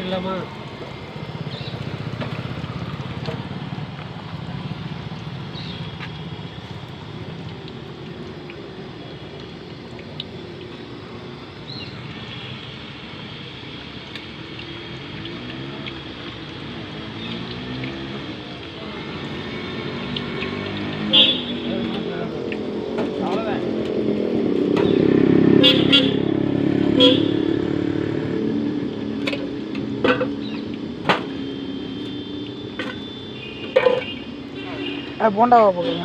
இல்லாமா போண்டாவா போடுங்க.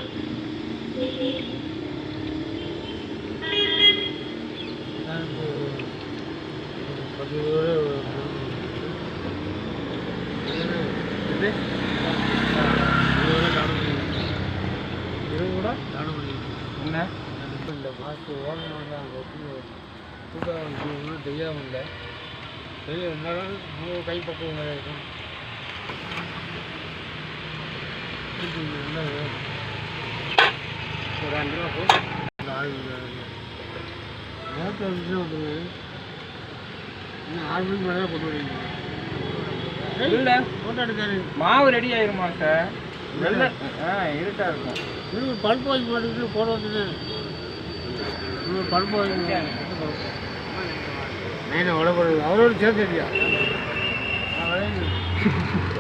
என்ன இந்த மாசு ஓடணும் அங்கே தூக்கம் தெரியாமல் இல்லை தெரிய இருந்தாலும் கை பக்குவம் இருக்கும். ஒரு 5 ரூபா போய் நேரத்தில் வந்துச்சுன்னா வந்துடுங்க. இன்னும் 6 மணிக்கு மேலே கொண்டு வரீங்க. இல்லை ஃபோட்டோ எடுக்காது. மாவு ரெடி ஆயிருமா சார்? வெள்ளை இருட்டாக இருக்கும். இன்னும் பருப்பு வாங்கி மாட்டேங்குது போட வந்துட்டு இன்னும் பருப்பு வாங்கி நான் விளையாடுறது அவரோட சேர்த்து இல்லையா நான் விளையாடு